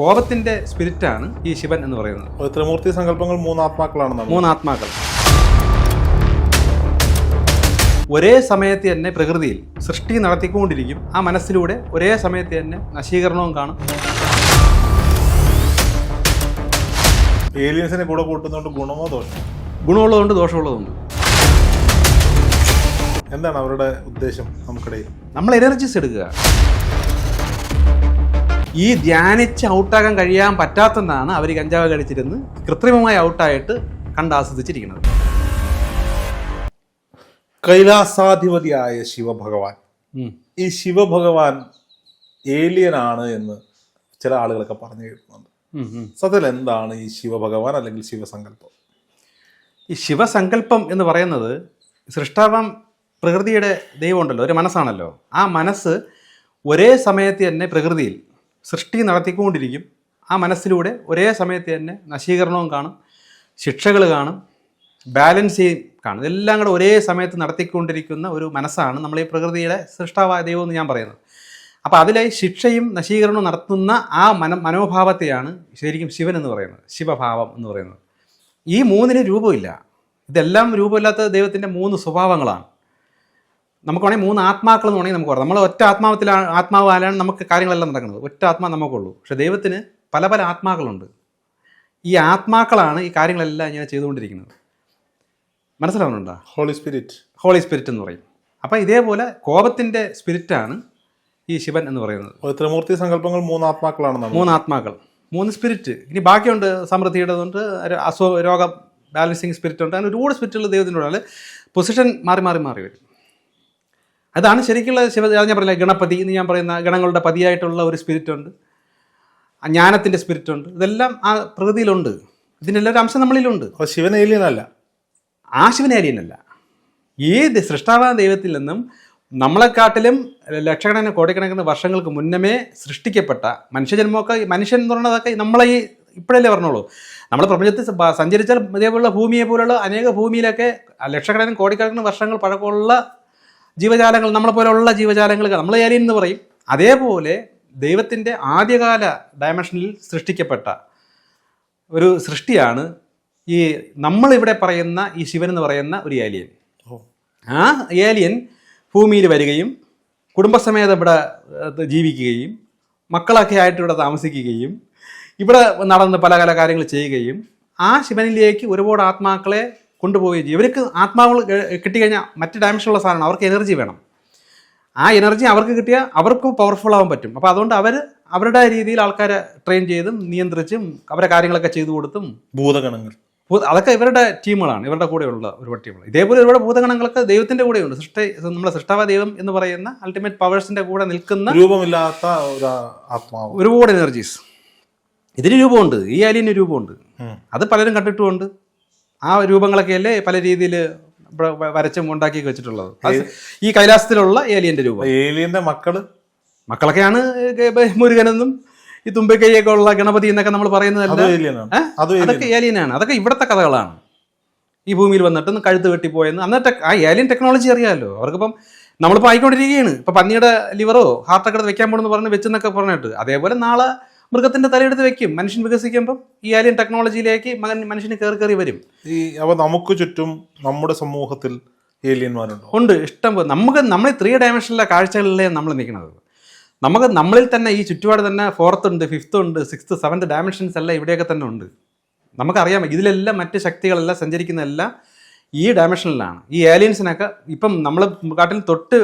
കോപത്തിന്റെ സ്പിരിറ്റാണ് ഈ ശിവൻ എന്ന് പറയുന്നത്. ത്രിമൂർത്തി സങ്കല്പങ്ങൾ മൂന്ന് ആത്മാക്കൾ. ഒരേ സമയത്ത് തന്നെ പ്രകൃതിയിൽ സൃഷ്ടി നടത്തിക്കൊണ്ടിരിക്കും. ആ മനസ്സിലൂടെ ഒരേ സമയത്ത് തന്നെ നശീകരണവും കാണും. ഏലിയൻസിനെ കൂടെ കൂട്ടുന്നതുകൊണ്ട് ഗുണമോ ദോഷമോ? ഗുണമുള്ളതുകൊണ്ട് ദോഷമുള്ളതുണ്ട്. എന്താണ് അവരുടെ ഉദ്ദേശം? നമുക്കിടയിൽ നമ്മൾ എനർജീസ് എടുക്കുക. ഈ ധ്യാനിച്ച് ഔട്ടാകാൻ കഴിയാൻ പറ്റാത്തതാണ് അവർ കഞ്ചാവ് കഴിച്ചിരുന്ന് കൃത്രിമമായി ഔട്ടായിട്ട് കണ്ടാസ്വദിച്ചിരിക്കുന്നത്. കൈലാസാധിപതിയായ ശിവഭഗവാൻ, ഈ ശിവഭഗവാൻ ഏലിയനാണ് എന്ന് ചില ആളുകളൊക്കെ പറഞ്ഞു കേൾക്കുന്നുണ്ട്. സത്യത്തിൽ എന്താണ് ഈ ശിവഭഗവാൻ അല്ലെങ്കിൽ ശിവസങ്കല്പം? ഈ ശിവസങ്കല്പം എന്ന് പറയുന്നത് സൃഷ്ടാവാം പ്രകൃതിയുടെ ദൈവമുണ്ടല്ലോ, ഒരു മനസ്സാണല്ലോ. ആ മനസ്സ് ഒരേ സമയത്ത് തന്നെ പ്രകൃതിയിൽ സൃഷ്ടി നടത്തിക്കൊണ്ടിരിക്കും. ആ മനസ്സിലൂടെ ഒരേ സമയത്ത് തന്നെ നശീകരണവും കാണും, ശിക്ഷകൾ കാണും, ബാലൻസ് കാണും. ഇതെല്ലാം കൂടെ ഒരേ സമയത്ത് നടത്തിക്കൊണ്ടിരിക്കുന്ന ഒരു മനസ്സാണ് നമ്മൾ ഈ പ്രകൃതിയുടെ സൃഷ്ടാവായ ദൈവം എന്ന് ഞാൻ പറയുന്നത്. അപ്പോൾ അതിലെ ശിക്ഷയും നശീകരണവും നടത്തുന്ന ആ മനോഭാവത്തെയാണ് ശരിക്കും ശിവൻ എന്ന് പറയുന്നത്, ശിവഭാവം എന്ന് പറയുന്നത്. ഈ മൂന്നിന് രൂപമില്ല. ഇതെല്ലാം രൂപമില്ലാത്ത ദൈവത്തിൻ്റെ മൂന്ന് സ്വഭാവങ്ങളാണ്. നമുക്ക് വേണമെങ്കിൽ മൂന്ന് ആത്മാക്കൾ എന്ന് വേണമെങ്കിൽ നമുക്ക് പറയാം. നമ്മൾ ഒറ്റ ആത്മാവാലാണ് നമുക്ക് കാര്യങ്ങളെല്ലാം നടക്കുന്നത്. ഒറ്റ ആത്മാ നമുക്കുള്ളൂ. പക്ഷേ ദൈവത്തിന് പല പല ആത്മാക്കളുണ്ട്. ഈ ആത്മാക്കളാണ് ഈ കാര്യങ്ങളെല്ലാം ഇങ്ങനെ ചെയ്തുകൊണ്ടിരിക്കുന്നത്. മനസ്സിലാവുന്നുണ്ടോ? ഹോളി സ്പിരിറ്റ് എന്ന് പറയും. അപ്പം ഇതേപോലെ കോപത്തിൻ്റെ സ്പിരിറ്റാണ് ഈ ശിവൻ എന്ന് പറയുന്നത്. ത്രിമൂർത്തി സങ്കല്പങ്ങൾ മൂന്ന് ആത്മാക്കൾ, മൂന്ന് സ്പിരിറ്റ്. ഇനി ബാക്കിയുണ്ട് സമൃദ്ധിയുടേതുണ്ട്, രോഗം ബാലൻസിങ് സ്പിരിറ്റ് ഉണ്ട്. അങ്ങനെ ഒരുപാട് സ്പിരിറ്റുകൾ ദൈവത്തിനോട് പൊസിഷൻ മാറി മാറി മാറി വരും. അതാണ് ശരിക്കുള്ള ഞാൻ പറയില്ല, ഗണപതി എന്ന് ഞാൻ പറയുന്ന ഗണങ്ങളുടെ പതിയായിട്ടുള്ള ഒരു സ്പിരിറ്റ് ഉണ്ട്, ജ്ഞാനത്തിൻ്റെ സ്പിരിറ്റ് ഉണ്ട്. ഇതെല്ലാം ആ പ്രകൃതിയിലുണ്ട്. ഇതിനെല്ലാം ഒരു അംശം നമ്മളിലുണ്ട്. ശിവൻ ഏലിയനല്ല. ആ ശിവൻ ഏലിയനല്ല. ഈ സൃഷ്ടാവായ ദൈവത്തിൽ നിന്നും നമ്മളെക്കാട്ടിലും ലക്ഷക്കണക്കിന് കോടിക്കണക്കിന് വർഷങ്ങൾക്ക് മുന്നമേ സൃഷ്ടിക്കപ്പെട്ട മനുഷ്യജന്മമൊക്കെ, മനുഷ്യൻ എന്ന് പറയുന്നതൊക്കെ നമ്മളെ ഈ ഇപ്പോഴല്ലേ പറഞ്ഞോളൂ. നമ്മൾ പ്രപഞ്ചത്തിൽ സഞ്ചരിച്ചാൽ ഇതേപോലുള്ള ഭൂമിയെ പോലുള്ള അനേക ഭൂമിയിലൊക്കെ ലക്ഷക്കണക്കിന് കോടിക്കണക്കിന് വർഷങ്ങൾ പഴക്കമുള്ള ജീവജാലങ്ങൾ, നമ്മളെ പോലെയുള്ള ജീവജാലങ്ങൾ നമ്മൾ ഏലിയൻ എന്ന് പറയും. അതേപോലെ ദൈവത്തിൻ്റെ ആദ്യകാല ഡയമെൻഷനിൽ സൃഷ്ടിക്കപ്പെട്ട ഒരു സൃഷ്ടിയാണ് ഈ നമ്മളിവിടെ പറയുന്ന ഈ ശിവൻ എന്ന് പറയുന്ന ഒരു ഏലിയൻ. ആ ഏലിയൻ ഭൂമിയിൽ വരികയും കുടുംബസമേതം ഇവിടെ ജീവിക്കുകയും മക്കളൊക്കെ ആയിട്ട് ഇവിടെ താമസിക്കുകയും ഇവിടെ നടന്ന് പല പല കാര്യങ്ങൾ ചെയ്യുകയും ആ ശിവനിലേക്ക് ഒരുപാട് ആത്മാക്കളെ കൊണ്ടുപോവുകയും ചെയ്യും. ഇവർക്ക് ആത്മാക്കൾ കിട്ടിക്കഴിഞ്ഞാൽ മറ്റ് ഡയമെൻഷനുള്ള സാധനമാണ്. അവർക്ക് എനർജി വേണം. ആ എനർജി അവർക്ക് കിട്ടിയാൽ അവർക്ക് പവർഫുൾ ആവാൻ പറ്റും. അപ്പോൾ അതുകൊണ്ട് അവരുടെ രീതിയിൽ ആൾക്കാരെ ട്രെയിൻ ചെയ്തും നിയന്ത്രിച്ചും അവരെ കാര്യങ്ങളൊക്കെ ചെയ്തു കൊടുത്തും ഭൂതഗണങ്ങൾ അതൊക്കെ ഇവരുടെ ടീമുകളാണ്, ഇവരുടെ കൂടെയുള്ള ഒരു ടീമുകൾ. ഇതേപോലെ ഒരുപാട് ഭൂതഗണങ്ങളൊക്കെ ദൈവത്തിൻ്റെ കൂടെയുണ്ട്. നമ്മളെ സൃഷ്ടാവായ ദൈവം എന്ന് പറയുന്ന അൾട്ടിമേറ്റ് പവേഴ്സിൻ്റെ കൂടെ നിൽക്കുന്ന രൂപമില്ലാത്ത ഒരുപാട് എനർജീസ്. ഇതിന് രൂപമുണ്ട്, ഈ ഏലിയന് രൂപമുണ്ട്. അത് പലരും കണ്ടിട്ടുമുണ്ട്. ആ രൂപങ്ങളൊക്കെയല്ലേ പല രീതിയിൽ വരച്ചും ഉണ്ടാക്കി വെച്ചിട്ടുള്ളത്. ഈ കൈലാസത്തിലുള്ള ഏലിയന്റെ രൂപം. ഏലിയന്റെ മക്കളൊക്കെയാണ് മുരുകനെന്നും ഈ തുമ്പിക്കൈയൊക്കെ ഉള്ള ഗണപതി എന്നൊക്കെ നമ്മൾ പറയുന്നതല്ല. അതൊക്കെ ഏലിയനാണ്. അതൊക്കെ ഇവിടുത്തെ കഥകളാണ്. ഈ ഭൂമിയിൽ വന്നിട്ട് കഴുത്ത് വെട്ടിപ്പോയെന്ന്. അന്നത്തെ ആ ഏലിയൻ ടെക്നോളജി അറിയാമല്ലോ അവർക്കിപ്പം. നമ്മളിപ്പോൾ ആയിക്കൊണ്ടിരിക്കുകയാണ്. ഇപ്പം പന്നിയുടെ ലിവറോ ഹാർട്ടൊക്കെ എടുത്ത് വെക്കാൻ പോണെന്ന് പറഞ്ഞ് വെച്ചെന്നൊക്കെ പറഞ്ഞിട്ട് അതേപോലെ നാളെ മൃഗത്തിന്റെ തലയെടുത്ത് വെക്കും. മനുഷ്യൻ വികസിക്കുമ്പോൾ ഈ ഏലിയൻ ടെക്നോളജിയിലേക്ക് മനുഷ്യന് കയറി വരും. അപ്പോൾ നമുക്ക് ചുറ്റും നമ്മുടെ സമൂഹത്തിൽ ഏലിയന്മാരുണ്ടോ? ഉണ്ട്, ഇഷ്ടം പോലെ. നമ്മൾ 3 ഡയമെൻഷനിലെ കാഴ്ചകളിലേ നമ്മൾ നിൽക്കുന്നത്. നമ്മളിൽ തന്നെ ഈ ചുറ്റുപാട് തന്നെ 4th ഉണ്ട്, 5th ഉണ്ട്, 6th 7th ഡയമെൻഷൻസ് എല്ലാം ഇവിടെയൊക്കെ തന്നെ ഉണ്ട്. നമുക്കറിയാം ഇതിലെല്ലാം മറ്റ് ശക്തികളെല്ലാം സഞ്ചരിക്കുന്നതെല്ലാം ഈ ഡയമെൻഷനിലാണ്. ഈ ഏലിയൻസിനൊക്കെ ഇപ്പം നമ്മൾ കാട്ടിൽ തൊട്ട്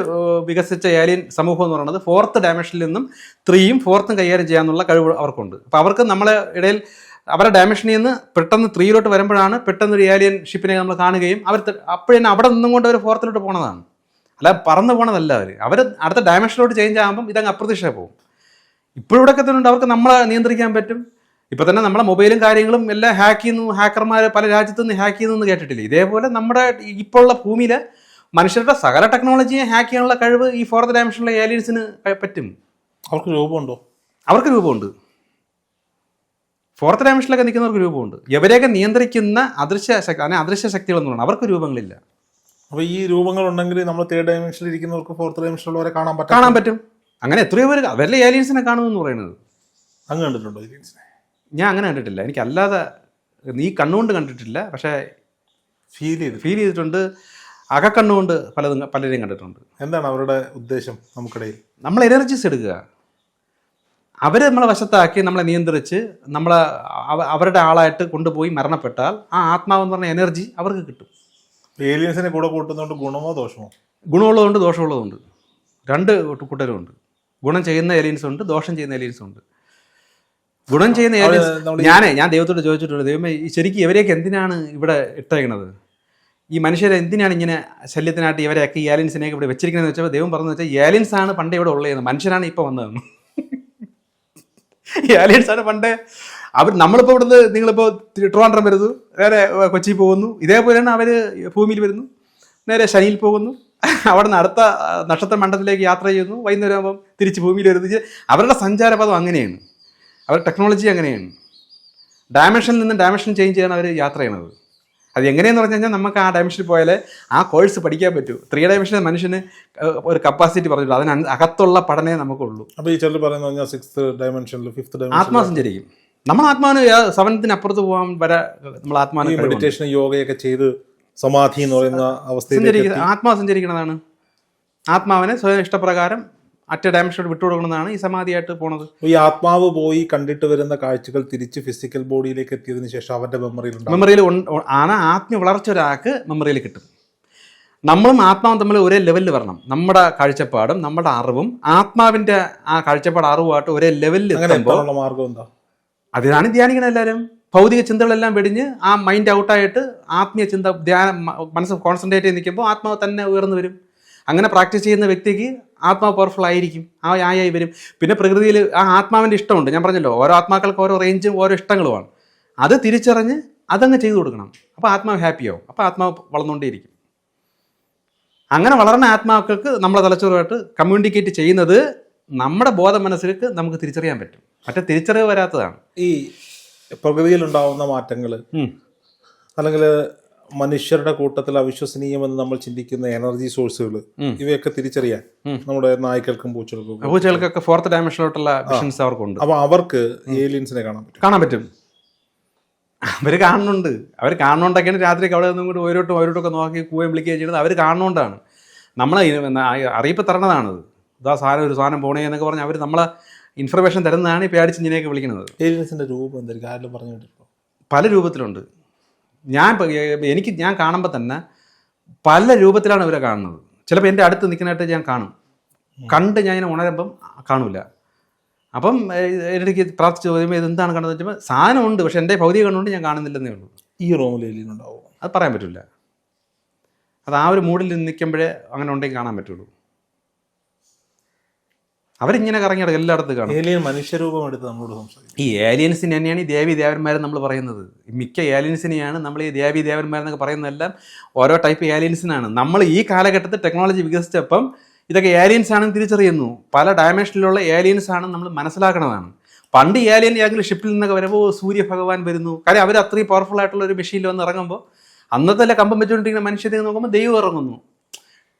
വികസിച്ച ഏലിയൻ സമൂഹം എന്ന് പറയുന്നത് 4th ഡയമെൻഷനിൽ നിന്നും 3യും 4th കൈകാര്യം ചെയ്യാനുള്ള കഴിവ് അവർക്കുണ്ട്. അപ്പോൾ അവർക്ക് നമ്മളെ ഇടയിൽ അവരുടെ ഡയമെൻഷനിൽ നിന്ന് പെട്ടെന്ന് 3യിലോട്ട് വരുമ്പോഴാണ് പെട്ടെന്ന് ഒരു ഏലിയൻ ഷിപ്പിനെ നമ്മൾ കാണുകയും അപ്പോഴേ അവിടെ നിന്നും കൊണ്ട് അവർ 4th പോണതാണ്. അല്ല പറന്ന് പോണതല്ല. അവർ അടുത്ത ഡയമെൻഷനിലോട്ട് ചേഞ്ച് ആകുമ്പം ഇതങ്ങ് അപ്രതീക്ഷ പോകും. ഇപ്പോഴിവിടെയൊക്കെ തന്നെ അവർക്ക് നമ്മളെ നിയന്ത്രിക്കാൻ പറ്റും. ഇപ്പം തന്നെ നമ്മളെ മൊബൈലും കാര്യങ്ങളും എല്ലാം ഹാക്ക് ചെയ്യുന്നു. ഹാക്കർമാർ പല രാജ്യത്തു നിന്ന് ഹാക്ക് ചെയ്യുന്നു കേട്ടിട്ടില്ലേ? ഇതേപോലെ നമ്മുടെ ഇപ്പോൾ ഉള്ള ഭൂമിയിൽ മനുഷ്യരുടെ സകല ടെക്നോളജിയെ ഹാക്ക് ചെയ്യാനുള്ള കഴിവ് ഈ 4th ഡയമെൻഷനിലെ ഏലിയൻസിന് പറ്റും. അവർക്ക് രൂപമുണ്ടോ? അവർക്ക് രൂപമുണ്ട്. 4th ഡയമെൻഷനിലൊക്കെ നിൽക്കുന്നവർക്ക് രൂപമുണ്ട്. ഇവരെയൊക്കെ നിയന്ത്രിക്കുന്ന അദൃശ്യ ശക്തികൾ എന്ന് പറഞ്ഞാൽ അവർക്ക് രൂപങ്ങളില്ല. അപ്പോൾ ഈ രൂപങ്ങൾ ഉണ്ടെങ്കിൽ നമ്മൾ 3rd ഡയമെൻഷനിൽ ഇരിക്കുന്നവർക്ക് 4th ഡയമെൻഷനിലുള്ളവരെ കാണാൻ പറ്റും. അങ്ങനെ എത്രയോ പേര് അവരിലെ ഏലിയൻസിനെ കാണുമെന്ന് പറയുന്നത്. അങ്ങ് കണ്ടിട്ടുണ്ടോ ഏലിയൻസിനെ? ഞാൻ അങ്ങനെ കണ്ടിട്ടില്ല, എനിക്കല്ലാതെ നീ കണ്ണുകൊണ്ട് കണ്ടിട്ടില്ല, പക്ഷേ ഫീൽ ചെയ്തിട്ടുണ്ട്. അകക്കണ്ണുകൊണ്ട് പലരെയും കണ്ടിട്ടുണ്ട്. എന്താണ് അവരുടെ ഉദ്ദേശം നമുക്കിടയിൽ? നമ്മൾ എനർജീസ് എടുക്കുക, അവർ നമ്മളെ വശത്താക്കി നമ്മളെ നിയന്ത്രിച്ച് നമ്മളെ അവരുടെ ആളായിട്ട് കൊണ്ടുപോയി മരണപ്പെട്ടാൽ ആ ആത്മാവെന്ന് പറഞ്ഞ എനർജി അവർക്ക് കിട്ടും. ഏലിയൻസിനെ കൂടെ കൂട്ടുന്നതുകൊണ്ട് ഗുണമോ ദോഷമോ? ഗുണമുള്ളതുകൊണ്ട് ദോഷമുള്ളതുകൊണ്ട്, രണ്ട് കൂട്ടരുമുണ്ട്. ഗുണം ചെയ്യുന്ന ഏലിയൻസ് ഉണ്ട്, ദോഷം ചെയ്യുന്ന ഏലിയൻസ് ഉണ്ട്. ഗുണം ചെയ്യുന്ന ഏലിയൻസ് ഞാൻ ദൈവത്തോട് ചോദിച്ചിട്ടുണ്ട്, ദൈവമേ ശരിക്കും ഇവരെയൊക്കെ എന്തിനാണ് ഇവിടെ ഇട്ടേക്കണത്, ഈ മനുഷ്യരെ എന്തിനാണ് ഇങ്ങനെ ശല്യത്തിനായിട്ട് ഇവരെയൊക്കെ ഈ ഏലിയൻസിനെയൊക്കെ ഇവിടെ വെച്ചിരിക്കുന്നതെന്ന് വെച്ചാൽ ദൈവം പറഞ്ഞു വെച്ചാൽ ഏലിയൻസ് ആണ് പണ്ടേ ഇവിടെ ഉള്ളതെന്ന്, മനുഷ്യനാണ് ഇപ്പോൾ വന്നതെന്ന്. ഏലിയൻസ് ആണ് പണ്ടേ. നമ്മളിപ്പോൾ ഇവിടുന്ന് നിങ്ങളിപ്പോൾ ട്രിവാൻഡ്രം വരുന്നു, നേരെ കൊച്ചി പോകുന്നു, ഇതേപോലെയാണ് അവർ ഭൂമിയിൽ വരുന്നു, നേരെ ശനിയിൽ പോകുന്നു, അവിടെ നിന്ന് അടുത്ത നക്ഷത്ര മണ്ഡലത്തിലേക്ക് യാത്ര ചെയ്യുന്നു, വൈകുന്നേരം ആകുമ്പം തിരിച്ച് ഭൂമിയിൽ വരുന്നു. അവരുടെ സഞ്ചാരപഥം അങ്ങനെയാണ്, അവരുടെ ടെക്നോളജി അങ്ങനെയാണ്. ഡയമെൻഷനിൽ നിന്ന് ഡയമെൻഷൻ ചേഞ്ച് ചെയ്യാൻ അവർ യാത്ര ചെയ്യണത്. അത് എങ്ങനെയെന്ന് പറഞ്ഞു കഴിഞ്ഞാൽ നമുക്ക് ആ ഡയമെൻഷനിൽ പോയാൽ ആ കോഴ്സ് പഠിക്കാൻ പറ്റൂ. 3 ഡയമെൻഷനിൽ മനുഷ്യന് ഒരു കപ്പാസിറ്റി പറഞ്ഞിട്ടുള്ളൂ, അതിന് അകത്തുള്ള പഠനമേ നമുക്കുള്ളൂ. അപ്പോൾ ഈ ചിലർ പറയുന്നത് 6th ഡയമെൻഷനിൽ 5th ഡയമെൻഷൻ ആത്മാവ് സഞ്ചരിക്കും. നമ്മൾ ആത്മാവിന് 7th അപ്പുറത്ത് പോകാൻ വരെ നമ്മൾ ആത്മാവിന് മെഡിറ്റേഷൻ യോഗയൊക്കെ ചെയ്ത് സമാധി എന്ന് പറയുന്ന അവസ്ഥയിൽ ആത്മാവ് സഞ്ചരിക്കുന്നതാണ്. ആത്മാവിനെ സ്വയം ഇഷ്ടപ്രകാരം ഡയമെൻഷനോട് വിട്ടുകൊടുക്കുന്നതാണ് ഈ സമാധിയായിട്ട് പോണത്. ഈ ആത്മാവ് പോയി കണ്ടിട്ട് വരുന്ന കാഴ്ചകൾ തിരിച്ച് ഫിസിക്കൽ ബോഡിയിലേക്ക് എത്തിയതിനു ശേഷം അവന്റെ മെമ്മറിയിൽ ആണ്. ആത്മീയ വളർച്ച ഒരാൾക്ക് മെമ്മറിയിൽ കിട്ടും. നമ്മളും ആത്മാവും തമ്മിൽ ഒരേ ലെവലിൽ വരണം. നമ്മുടെ കാഴ്ചപ്പാടും നമ്മുടെ അറിവും ആത്മാവിന്റെ ആ കാഴ്ചപ്പാട് അറിവുമായിട്ട് ഒരേ ലെവലിൽ മാർഗം എന്താ? അതിനാണ് ധ്യാനിക്കണം എല്ലാവരും. ഭൗതിക ചിന്തകളെല്ലാം വെടിഞ്ഞ് ആ മൈൻഡ് ഔട്ടായിട്ട് ആത്മീയ ചിന്ത ധ്യാനം മനസ്സ് കോൺസെൻട്രേറ്റ് ചെയ്ത് നിൽക്കുമ്പോൾ ആത്മാവ് തന്നെ ഉയർന്നു വരും. അങ്ങനെ പ്രാക്ടീസ് ചെയ്യുന്ന വ്യക്തിക്ക് ആത്മാവ് പവർഫുൾ ആയിരിക്കും, ആയി വരും. പിന്നെ പ്രകൃതിയിൽ ആ ആത്മാവിൻ്റെ ഇഷ്ടമുണ്ട്. ഞാൻ പറഞ്ഞല്ലോ, ഓരോ ആത്മാക്കൾക്ക് ഓരോ റേഞ്ചും ഓരോ ഇഷ്ടങ്ങളുമാണ്. അത് തിരിച്ചറിഞ്ഞ് അതങ്ങ് ചെയ്തു കൊടുക്കണം. അപ്പോൾ ആത്മാവ് ഹാപ്പിയാവും, അപ്പോൾ ആത്മാവ് വളർന്നുകൊണ്ടേയിരിക്കും. അങ്ങനെ വളർന്ന ആത്മാക്കൾക്ക് നമ്മളെ തലച്ചോറുമായിട്ട് കമ്മ്യൂണിക്കേറ്റ് ചെയ്യുന്നത് നമ്മുടെ ബോധ മനസ്സിലേക്ക് നമുക്ക് തിരിച്ചറിയാൻ പറ്റും. മറ്റേ തിരിച്ചറിവ് വരാത്തതാണ്. ഈ പ്രകൃതിയിലുണ്ടാവുന്ന മാറ്റങ്ങൾ അല്ലെങ്കിൽ മനുഷ്യരുടെ കൂട്ടത്തിൽ അവിശ്വസനീയമെന്ന് നമ്മൾ ചിന്തിക്കുന്ന എനർജി സോഴ്സുകൾ, ഇവയൊക്കെ തിരിച്ചറിയാൻ നമ്മുടെ നായ്ക്കൾക്കും പൂച്ചകൾക്കൊക്കെ 4th ഡയമെൻഷനിലോട്ടുള്ള വിഷൻസ് അവർക്കുണ്ട്. അപ്പോൾ അവർക്ക് ഏലിയൻസിനെ കാണാൻ പറ്റും. അവർ കാണുന്നുണ്ട്. അവർ കാണുന്നുണ്ടൊക്കെയാണ് രാത്രിക്ക് അവിടെ നിന്നും കൂടി ഓരോട്ടൊക്കെ നോക്കി കൂവയും വിളിക്കുകയും ചെയ്യുന്നത്. അവർ കാണുന്നുകൊണ്ടാണ്. നമ്മളെ അറിയിപ്പ് തരണതാണത്. ഇതാ ഒരു സാധനം പോണേ എന്നൊക്കെ പറഞ്ഞ് അവർ നമ്മളെ ഇൻഫർമേഷൻ തരുന്നതാണ് ഈ പേടിച്ച് ഇങ്ങനെയൊക്കെ വിളിക്കുന്നത്. ഏലിയൻസിന്റെ രൂപം എന്തായിരിക്കും? ആരെങ്കിലും പറഞ്ഞു കേട്ടിട്ടുണ്ടോ? പല രൂപത്തിലുണ്ട്. ഞാൻ കാണുമ്പോൾ തന്നെ പല രൂപത്തിലാണ് ഇവരെ കാണുന്നത്. ചിലപ്പോൾ എൻ്റെ അടുത്ത് നിൽക്കുന്നതായിട്ട് ഞാൻ കാണും, കണ്ട് ഞാൻ ഇങ്ങനെ ഉണരുമ്പം കാണൂല. അപ്പം എനിക്ക് പ്രാർത്ഥിച്ച് ചോദിക്കുമ്പോൾ ഇതെന്താണ് കണ്ടത് വെച്ചപ്പോൾ സാധനമുണ്ട്, പക്ഷെ എൻ്റെ ഭൗതിക കണ്ണുകൊണ്ട് ഞാൻ കാണുന്നില്ലെന്നേ ഉള്ളൂ. ഈ റൂമിൽ ഏലിയൻ ഉണ്ടാവും? അത് പറയാൻ പറ്റില്ല. അത് ആ ഒരു മൂഡിൽ നിൽക്കുമ്പോഴേ അങ്ങനെ ഉണ്ടെങ്കിൽ കാണാൻ പറ്റുള്ളൂ. അവരിങ്ങനെ കറങ്ങി കിടക്കും, എല്ലായിടത്തും കാണും. ഏലിയൻ മനുഷ്യരൂപം എടുത്ത് നമ്മളോട് സംസാരിക്കും. ഈ ഏലിയൻസിന് തന്നെയാണ് ഈ ദേവി ദേവന്മാരെന്ന് നമ്മൾ പറയുന്നത്. മിക്ക ഏലിയൻസിനെയാണ് നമ്മൾ ഈ ദേവി ദേവന്മാരെന്നൊക്കെ പറയുന്നതെല്ലാം ഓരോ ടൈപ്പ് ഏലിയൻസിനാണ്. നമ്മൾ ഈ കാലഘട്ടത്തിൽ ടെക്നോളജി വികസിച്ചപ്പം ഇതൊക്കെ ഏലിയൻസ് ആണെന്ന് തിരിച്ചറിയുന്നു. പല ഡയമെൻഷനിലുള്ള ഏലിയൻസ് ആണെന്ന് നമ്മൾ മനസ്സിലാക്കണതാണ്. പണ്ട് ഏലിയൻ ഏതെങ്കിലും ഷിപ്പിൽ നിന്നൊക്കെ വരുമ്പോൾ സൂര്യ ഭഗവാൻ വരുന്നു. കാര്യം അവർ അത്രയും പവർഫുൾ ആയിട്ടുള്ള ഒരു മെഷീനിൽ വന്ന് ഇറങ്ങുമ്പോൾ അന്നത്തെ കമ്പം വെച്ചുകൊണ്ടിരിക്കുന്ന മനുഷ്യരെ നോക്കുമ്പോൾ ദൈവം ഇറങ്ങുന്നു.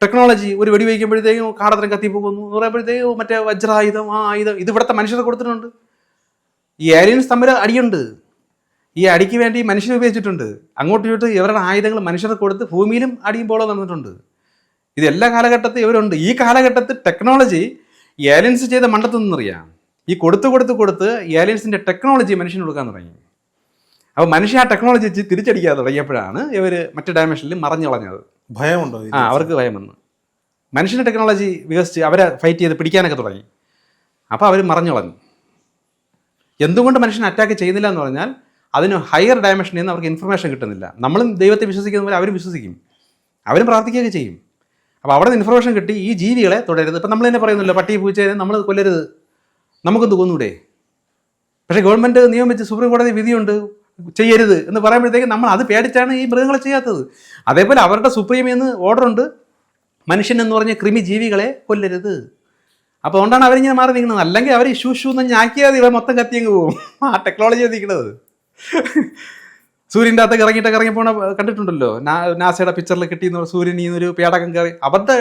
ടെക്നോളജി ഒരു വെടി വയ്ക്കുമ്പോഴത്തേക്കും കാടത്തരം കത്തിപ്പോകുന്നു എന്ന് പറയുമ്പോഴത്തേക്കും മറ്റേ വജ്രായുധം ആയുധം ഇത് ഇവിടുത്തെ മനുഷ്യരെ കൊടുത്തിട്ടുണ്ട്. ഈ ഏലിയൻസ് തമ്മിൽ അടിയുണ്ട്. ഈ അടിക്ക് വേണ്ടി മനുഷ്യരെ ഉപയോഗിച്ചിട്ടുണ്ട്. അങ്ങോട്ടും ഇങ്ങോട്ട് ഇവരുടെ ആയുധങ്ങൾ മനുഷ്യരെ കൊടുത്ത് ഭൂമിയിലും അടിയുമ്പോഴോ നടന്നിട്ടുണ്ട്. ഇത് എല്ലാ കാലഘട്ടത്തിൽ ഇവരുണ്ട്. ഈ കാലഘട്ടത്തിൽ ടെക്നോളജി ഏലിയൻസ് ചെയ്ത മണ്ടത്തൊന്നറിയാം. ഈ കൊടുത്ത് ഏലിയൻസിൻ്റെ ടെക്നോളജി മനുഷ്യന് കൊടുക്കാൻ തുടങ്ങി. അപ്പോൾ മനുഷ്യ ആ ടെക്നോളജി തിരിച്ചടിക്കാതെ തുടങ്ങിയപ്പോഴാണ് ഇവർ മറ്റു ഡയമെൻഷനിൽ മറഞ്ഞളഞ്ഞത്. ഭയമുണ്ടോ? അവർക്ക് ഭയം വന്നു. മനുഷ്യൻ്റെ ടെക്നോളജി വികസിച്ച് അവരെ ഫൈറ്റ് ചെയ്ത് പിടിക്കാനൊക്കെ തുടങ്ങി. അപ്പോൾ അവർ മറഞ്ഞളഞ്ഞു. എന്തുകൊണ്ട് മനുഷ്യനെ അറ്റാക്ക് ചെയ്യുന്നില്ല എന്ന് പറഞ്ഞാൽ അതിന് ഹയർ ഡയമെൻഷനിൽ നിന്ന് അവർക്ക് ഇൻഫർമേഷൻ കിട്ടുന്നില്ല. നമ്മളും ദൈവത്തെ വിശ്വസിക്കുന്ന പോലെ അവരും വിശ്വസിക്കും, അവരും പ്രാർത്ഥിക്കുകയൊക്കെ ചെയ്യും. അപ്പോൾ അവിടെ നിന്ന് ഇൻഫർമേഷൻ കിട്ടി ഈ ജീവികളെ തുടരുത്. ഇപ്പം നമ്മൾ തന്നെ പറയുന്നില്ല, പട്ടി പൂച്ചയെ നമ്മൾ കൊല്ലരുത്, നമുക്കൊന്ന് കൊന്നൂടെ. പക്ഷേ ഗവൺമെൻറ് നിയമം വെച്ച് സുപ്രീം കോടതി വിധിയുണ്ട് ചെയ്യരുത് എന്ന് പറയുമ്പോഴത്തേക്കും നമ്മൾ അത് പേടിച്ചാണ് ഈ മൃഗങ്ങളെ ചെയ്യാത്തത്. അതേപോലെ അവരുടെ സുപ്രീമിൽ നിന്ന് ഓർഡറുണ്ട്, മനുഷ്യൻ എന്ന് പറഞ്ഞ കൃമി ജീവികളെ കൊല്ലരുത്. അപ്പോൾ അതുകൊണ്ടാണ് അവരിങ്ങനെ മാറി നിൽക്കുന്നത്. അല്ലെങ്കിൽ അവർ ഷൂ എന്ന് ഞാക്കിയാൽ ഇവ മൊത്തം കത്തിയങ്ങ് പോകും. ആ ടെക്നോളജി നിൽക്കുന്നത്. സൂര്യൻ്റെ അകത്തേക്ക് ഇറങ്ങി പോണ കണ്ടിട്ടുണ്ടല്ലോ, നാസയുടെ പിക്ചറിൽ കിട്ടിയെന്ന് സൂര്യൻ ഈ ഒരു പേടകം കയറി. അവരുടെ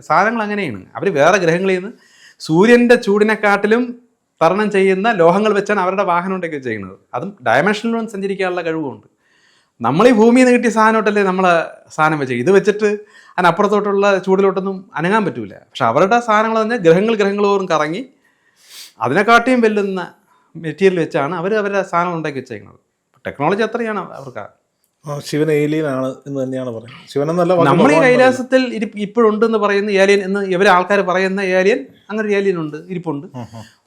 സാധനങ്ങൾ അങ്ങനെയാണ്. അവർ വേറെ ഗ്രഹങ്ങളിൽ നിന്ന് സൂര്യൻ്റെ ചൂടിനെക്കാട്ടിലും തരണം ചെയ്യുന്ന ലോഹങ്ങൾ വെച്ചാണ് അവരുടെ വാഹനം ഉണ്ടാക്കി ചെയ്യുന്നത്. അതും ഡയമെൻഷനിലും സഞ്ചരിക്കാനുള്ള കഴിവുമുണ്ട്. നമ്മൾ ഈ ഭൂമിയിൽ നിന്ന് കിട്ടിയ സാധനമായിട്ടല്ലേ നമ്മളെ സാധനം വെച്ച് ഇത് വെച്ചിട്ട് അതിനപ്പുറത്തോട്ടുള്ള ചൂടിലോട്ടൊന്നും അനങ്ങാൻ പറ്റൂല. പക്ഷെ അവരുടെ സാധനങ്ങൾ തന്നെ ഗ്രഹങ്ങൾ തോറും കറങ്ങി അതിനെക്കാട്ടിയും വെല്ലുന്ന മെറ്റീരിയൽ വെച്ചാണ് അവരുടെ സാധനം ഉണ്ടാക്കി വെച്ചേക്കുന്നത്. ടെക്നോളജി അത്രയാണ് അവർക്ക്. ശിവൻ ഏലിയൻ ആണ് എന്ന് തന്നെയാണ് പറയുന്നത്. ശിവൻ എന്നല്ല, നമ്മൾ ഈ കൈലാസത്തിൽ ഇപ്പോഴുണ്ടെന്ന് പറയുന്ന ഏലിയൻ എന്ന് ഇവരെ ആൾക്കാർ പറയുന്ന ഏലിയൻ, അങ്ങനെ ഒരു ഏലിയൻ ഉണ്ട്, ഇരിപ്പുണ്ട്.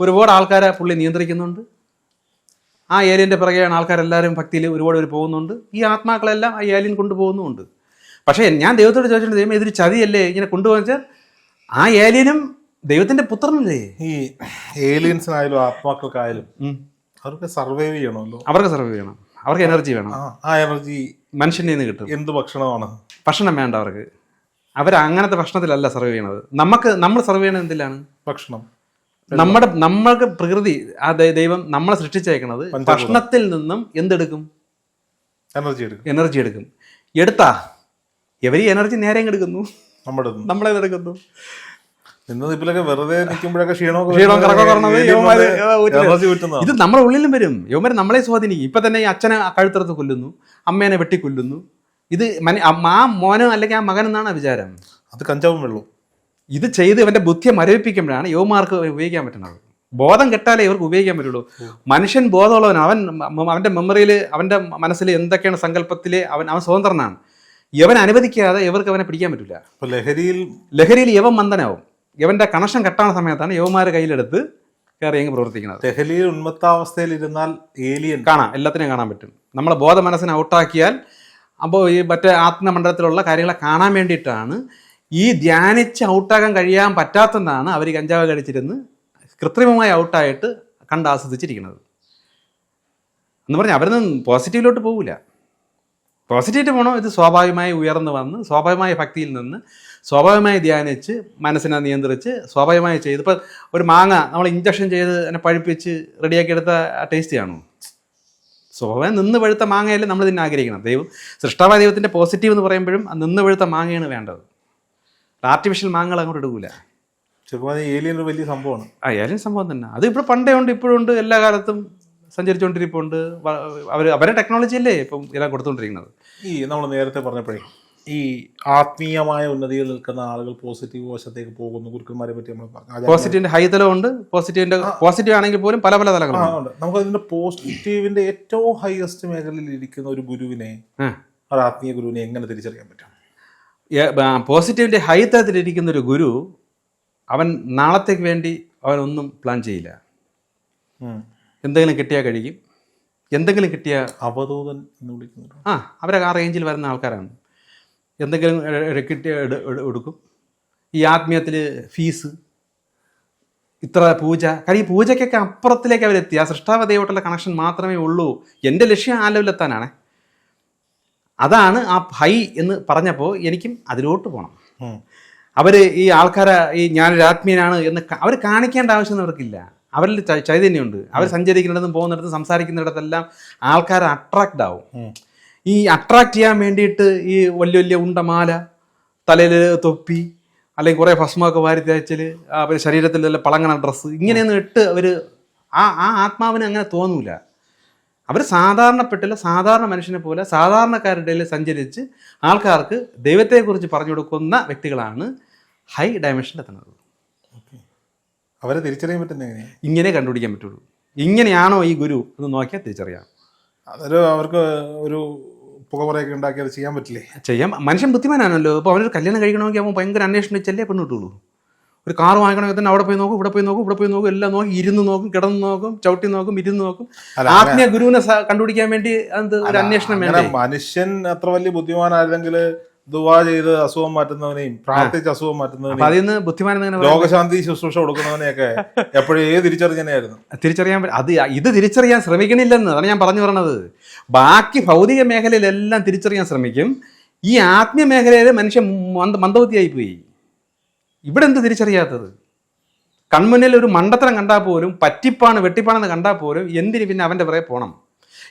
ഒരുപാട് ആൾക്കാരെ പുള്ളി നിയന്ത്രിക്കുന്നുണ്ട്. ആ ഏലിയൻ്റെ പിറകെയാണ് ആൾക്കാരെല്ലാവരും ഭക്തിയിൽ ഒരുപാട് പേര് പോകുന്നുണ്ട്. ഈ ആത്മാക്കളെല്ലാം ആ ഏലിയൻ കൊണ്ടുപോകുന്നുമുണ്ട്. പക്ഷേ ഞാൻ ദൈവത്തോട് ചോദിച്ചിട്ട് ദൈവം ഇതൊരു ചതിയല്ലേ ഇങ്ങനെ കൊണ്ടുപോകാൻ? ആ ഏലിയനും ദൈവത്തിന്റെ പുത്രനല്ലേ. ഈ ഏലിയൻസിനായാലും ആത്മാക്കൾക്കായാലും അവർക്ക് സർവൈവ് ചെയ്യണമല്ലോ. അവർക്ക് സർവൈവ് ചെയ്യണം, അവർക്ക് എനർജി വേണം. ആ എനർജി മനുഷ്യൻ്റെ നിന്ന് കിട്ടും. എന്ത് ഭക്ഷണമാണ്? ഭക്ഷണം വേണ്ട അവർക്ക്. അങ്ങനത്തെ ഭക്ഷണത്തിലല്ല സർവൈവ് ചെയ്യണത്. നമ്മൾ സർവൈവ് ചെയ്യണത് എന്തിലാണ്? ഭക്ഷണം. നമ്മൾക്ക് പ്രകൃതി, ആ ദൈവം നമ്മളെ സൃഷ്ടിച്ചേക്കണത് ഭക്ഷണത്തിൽ നിന്നും എന്തെടുക്കും? എനർജി എടുക്കും. എടുത്താ എവര് എനർജി നേരെ എടുക്കുന്നു, നമ്മളെടുക്കുന്നു. വെറുതെ നിൽക്കുമ്പോഴൊക്കെ ഇത് നമ്മുടെ ഉള്ളിലും വരും. യവന്മാർ നമ്മളെ സ്വാധീനിക്കും. ഇപ്പൊ തന്നെ ഈ അച്ഛനെ കഴുത്തറുത്ത് കൊല്ലുന്നു, അമ്മേനെ വെട്ടിക്കൊല്ലുന്നു. ഇത് ആ മോനോ അല്ലെങ്കിൽ ആ മകൻ എന്നാണ് വിചാരം. അത് കഞ്ചാവും വെള്ളവും. ഇത് ചെയ്ത് ഇവന്റെ ബുദ്ധിയെ മരവിപ്പിക്കുമ്പോഴാണ് യുവമാർക്ക് ഉപയോഗിക്കാൻ പറ്റുന്നത്. ബോധം കെട്ടാലേ ഇവർക്ക് ഉപയോഗിക്കാൻ പറ്റുള്ളൂ. മനുഷ്യൻ ബോധമുള്ളവൻ, അവന്റെ മെമ്മറിയിൽ, അവന്റെ മനസ്സിൽ എന്തൊക്കെയാണ് സങ്കല്പത്തില് അവൻ സ്വതന്ത്രനാണ്. യവൻ അനുവദിക്കാതെ ഇവർക്ക് അവനെ പിടിക്കാൻ പറ്റില്ല. ലഹരിയിൽ യവൻ മന്ദനാവും. യവന്റെ കണക്ഷൻ കെട്ടാன സമയത്താണ് യവന്മാരെ കയ്യിലെടുത്ത് കയറി അങ്ങ് പ്രവർത്തിക്കുന്നത്. ലഹരിയിൽ ഉന്മത്താവസ്ഥയിൽ ഇരുന്നാൽ ഏലിയൻ കാണാം, എല്ലാത്തിനെയും കാണാൻ പറ്റും. നമ്മളെ ബോധ മനസ്സിനെ ഔട്ടാക്കിയാൽ അപ്പോൾ ഈ മറ്റേ ആത്മമണ്ഡലത്തിലുള്ള കാര്യങ്ങളെ കാണാൻ വേണ്ടിയിട്ടാണ്. ഈ ധ്യാനിച്ച് ഔട്ടാകാൻ കഴിയാൻ പറ്റാത്തതാണ് അവർ കഞ്ചാവ് കഴിച്ചിരുന്ന് കൃത്രിമമായി ഔട്ടായിട്ട് ആസ്വദിച്ചിരിക്കുന്നത് എന്ന് പറഞ്ഞാൽ അവരൊന്നും പോസിറ്റീവിലോട്ട് പോകില്ല. പോസിറ്റീവ് പോകണം. ഇത് സ്വാഭാവികമായി ഉയർന്നു വന്ന് സ്വാഭാവികമായ ഭക്തിയിൽ നിന്ന് സ്വാഭാവികമായി ധ്യാനിച്ച് മനസ്സിനെ നിയന്ത്രിച്ച് സ്വാഭാവികമായി ചെയ്ത്. ഇപ്പം ഒരു മാങ്ങ നമ്മൾ ഇഞ്ചക്ഷൻ ചെയ്ത് അതിനെ പഴുപ്പിച്ച് റെഡിയാക്കി എടുത്ത ടേസ്റ്റ് കാണും. സ്വാഭാവികം നിന്ന് പഴുത്ത മാങ്ങയല്ലേ നമ്മൾ ഇതിനെ ആഗ്രഹിക്കണം. സൃഷ്ടാവായ ദൈവത്തിൻ്റെ പോസിറ്റീവ് എന്ന് പറയുമ്പോഴും നിന്ന് പഴുത്ത മാങ്ങയാണ് വേണ്ടത്. ആർട്ടിഫിഷ്യൽ മാങ്ങകൾ അങ്ങോട്ട് എടുക്കൂല. ഏലിയൻ ഒരു വലിയ സംഭവമാണ്. ഏലിയൻ സംഭവം തന്നെ. അത് ഇപ്പോൾ പണ്ടേ ഉണ്ട്, ഇപ്പോഴും ഉണ്ട്, എല്ലാ കാലത്തും സഞ്ചരിച്ചുകൊണ്ടിരിപ്പുണ്ട്. അവരെ ടെക്നോളജി അല്ലേ ഇപ്പം എല്ലാം കൊടുത്തുകൊണ്ടിരിക്കുന്നത്. നമ്മൾ നേരത്തെ പറഞ്ഞപ്പോഴേ ഈ ആത്മീയമായ ഉന്നതിയിൽ നിൽക്കുന്ന ആളുകൾ പോസിറ്റീവ് വശത്തേക്ക് പോകുന്നു. ഗുരുക്കന്മാരെ പറ്റി നമ്മൾ പറഞ്ഞു. പോസിറ്റീവിന്റെ ഹൈ തലമുണ്ട്, പോസിറ്റീവ് ആണെങ്കിൽ പോലും പല പല തലങ്ങളുണ്ട്. നമുക്ക് അതിന്റെ പോസിറ്റീവിന്റെ ഏറ്റവും ഹയസ്റ്റ് മേഖലയിൽ ഇരിക്കുന്ന ഒരു ഗുരുവിനെ, ഒരു ആത്മീയ ഗുരുവിനെ എങ്ങനെ തിരിച്ചറിയാൻ പറ്റും? പോസിറ്റീവിന്റെ ഹൈ തലത്തിലിരിക്കുന്ന ഒരു ഗുരു അവൻ നാളത്തേക്ക് വേണ്ടി അവനൊന്നും പ്ലാൻ ചെയ്യില്ല. എന്തെങ്കിലും കിട്ടിയാൽ കഴിക്കും, എന്തെങ്കിലും കിട്ടിയ അവധൂതൻ എന്ന് വിളിക്കുന്നു. അവരൊക്കെ ആ റേഞ്ചിൽ വരുന്ന ആൾക്കാരാണ്. എന്തെങ്കിലും കിട്ടിയ എടുക്കും. ഈ ആത്മീയത്തിൽ ഫീസ്, ഇത്ര പൂജ, കാര്യം ഈ പൂജയ്ക്കൊക്കെ അപ്പുറത്തിലേക്ക് അവരെത്തി. ആ സൃഷ്ടാവ ദൈവമായിട്ടുള്ള കണക്ഷൻ മാത്രമേ ഉള്ളൂ. എൻ്റെ ലക്ഷ്യം ആ ലെവലെത്താനാണ്. അതാണ് ആ ഹൈ എന്ന് പറഞ്ഞപ്പോൾ എനിക്കും അതിലോട്ട് പോകണം. അവർ ഈ ആൾക്കാരെ ഞാനൊരു ആത്മീയനാണ് എന്ന് അവർ കാണിക്കേണ്ട ആവശ്യമൊന്നും അവർക്കില്ല. അവരിൽ ചൈതന്യമുണ്ട്. അവർ സഞ്ചരിക്കുന്നിടത്തും പോകുന്നിടത്തും സംസാരിക്കുന്നിടത്തെല്ലാം ആൾക്കാർ അട്രാക്റ്റ് ആവും. ഈ അട്രാക്റ്റ് ചെയ്യാൻ വേണ്ടിയിട്ട് ഈ വലിയ വലിയ ഉണ്ടമാല, തലയിൽ തൊപ്പി, അല്ലെങ്കിൽ കുറേ ഭസ്മൊക്കെ വാരി തേച്ചൽ, അവർ ശരീരത്തിൽ പളങ്ങണ ഡ്രസ്സ്, ഇങ്ങനെയൊന്നും ഇട്ട് അവർ ആ ആത്മാവിന് അങ്ങനെ തോന്നൂല. അവർ സാധാരണപ്പെട്ടില്ല, സാധാരണ മനുഷ്യനെ പോലെ സാധാരണക്കാരുടെ ഇടയിൽ സഞ്ചരിച്ച് ആൾക്കാർക്ക് ദൈവത്തെക്കുറിച്ച് പറഞ്ഞു കൊടുക്കുന്ന വ്യക്തികളാണ് ഹൈ ഡയമെൻഷനിലെത്തുന്നത്. അവരെ തിരിച്ചറിയാൻ പറ്റുന്ന ഇങ്ങനെ കണ്ടുപിടിക്കാൻ പറ്റുള്ളൂ. ഇങ്ങനെയാണോ ഈ ഗുരു എന്ന് നോക്കിയാൽ തിരിച്ചറിയാം. അതൊരു അവർക്ക് ഒരു പുകപറയൊക്കെ ഉണ്ടാക്കി അത് ചെയ്യാൻ പറ്റില്ലേ? ചെയ്യാം. മനുഷ്യൻ ബുദ്ധിമാനാണല്ലോ. ഇപ്പോൾ അവനൊരു കല്യാണം കഴിക്കണമെങ്കിൽ അവൻ ഭയങ്കര അന്വേഷണം വെച്ചല്ലേ പെണ്ണ് കിട്ടുള്ളൂ. ഒരു കാർ വാങ്ങിക്കണമെങ്കിൽ തന്നെ അവിടെ പോയി നോക്കും, ഇവിടെ പോയി നോക്കും, ഇവിടെ പോയി നോക്കും, എല്ലാം നോക്കും, ഇരുന്ന് നോക്കും, കിടന്ന് നോക്കും, ചവിട്ടി നോക്കും, ഇരുന്ന് നോക്കും. ആത്മീയ ഗുരുവിനെ കണ്ടുപിടിക്കാൻ വേണ്ടി അത് ഒരു അന്വേഷണം വേണം. മനുഷ്യൻ അത്ര വലിയ ബുദ്ധിമാനായിരുന്നെങ്കിൽ ദുആ ചെയ്ത് അസുഖം മാറ്റുന്നവനെയും പ്രാർത്ഥിച്ച് അസുഖം മാറ്റുന്നവനെയും ബുദ്ധിമാൻ രോഗശാന്തി ശുശ്രൂഷ കൊടുക്കുന്നവനെയൊക്കെ എപ്പോഴേ തിരിച്ചറിഞ്ഞായിരുന്നു. ഇത് തിരിച്ചറിയാൻ ശ്രമിക്കണില്ലെന്ന് അതാണ് ഞാൻ പറഞ്ഞു പറഞ്ഞത്. ബാക്കി ഭൗതിക മേഖലയിലെല്ലാം തിരിച്ചറിയാൻ ശ്രമിക്കും. ഈ ആത്മീയ മേഖലയിൽ മനുഷ്യൻ മന്ദബുദ്ധിയായി പോയി. ഇവിടെ എന്ത് തിരിച്ചറിയാത്തത്? കൺമുന്നിൽ ഒരു മണ്ടത്തരം കണ്ടാൽ പോലും, പറ്റിപ്പാണ് വെട്ടിപ്പാണെന്ന് കണ്ടാൽ പോലും എന്തിന് പിന്നെ അവൻ്റെ പുറകെ പോകണം?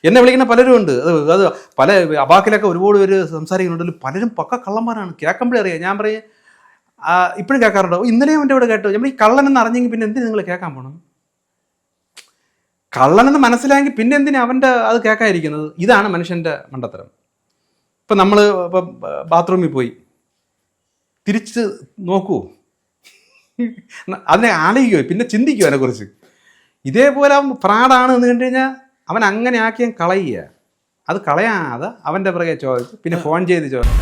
എന്നെ വിളിക്കുന്ന പലരും ഉണ്ട്. അത് പല അബാക്കിലൊക്കെ ഒരുപാട് പേര് സംസാരിക്കുന്നുണ്ട്. പലരും പക്ക കള്ളന്മാരാണ്. കേൾക്കുമ്പോഴേ അറിയാം. ഞാൻ പറയും, ഇപ്പോഴും കേൾക്കാറുണ്ടോ? ഇന്നലെയും എൻ്റെ ഇവിടെ കേട്ടോ. നമ്മൾ ഈ കള്ളനെന്ന് അറിഞ്ഞെങ്കിൽ പിന്നെ എന്തിന് നിങ്ങൾ കേൾക്കാൻ പോകണം? കള്ളനെന്ന് മനസ്സിലായെങ്കിൽ പിന്നെ എന്തിനാ അവൻ്റെ അത് കേൾക്കാതിരിക്കുന്നത്? ഇതാണ് മനുഷ്യൻ്റെ മണ്ടത്തരം. ഇപ്പം നമ്മൾ ഇപ്പം ബാത്റൂമിൽ പോയി തിരിച്ച് നോക്കൂ, അതിനെ ആലോചിക്കുമോ, പിന്നെ ചിന്തിക്കുമോ അതിനെക്കുറിച്ച്? ഇതേപോലെ അവൻ ഫ്രാഡാണ് എന്ന് കണ്ടു കഴിഞ്ഞാൽ അവൻ അങ്ങനെ ആക്കിയാൽ കളയുക. അത് കളയാതെ അവൻ്റെ പുറകെ ചോദിച്ച് പിന്നെ ഫോൺ ചെയ്ത് ചോദിച്ചു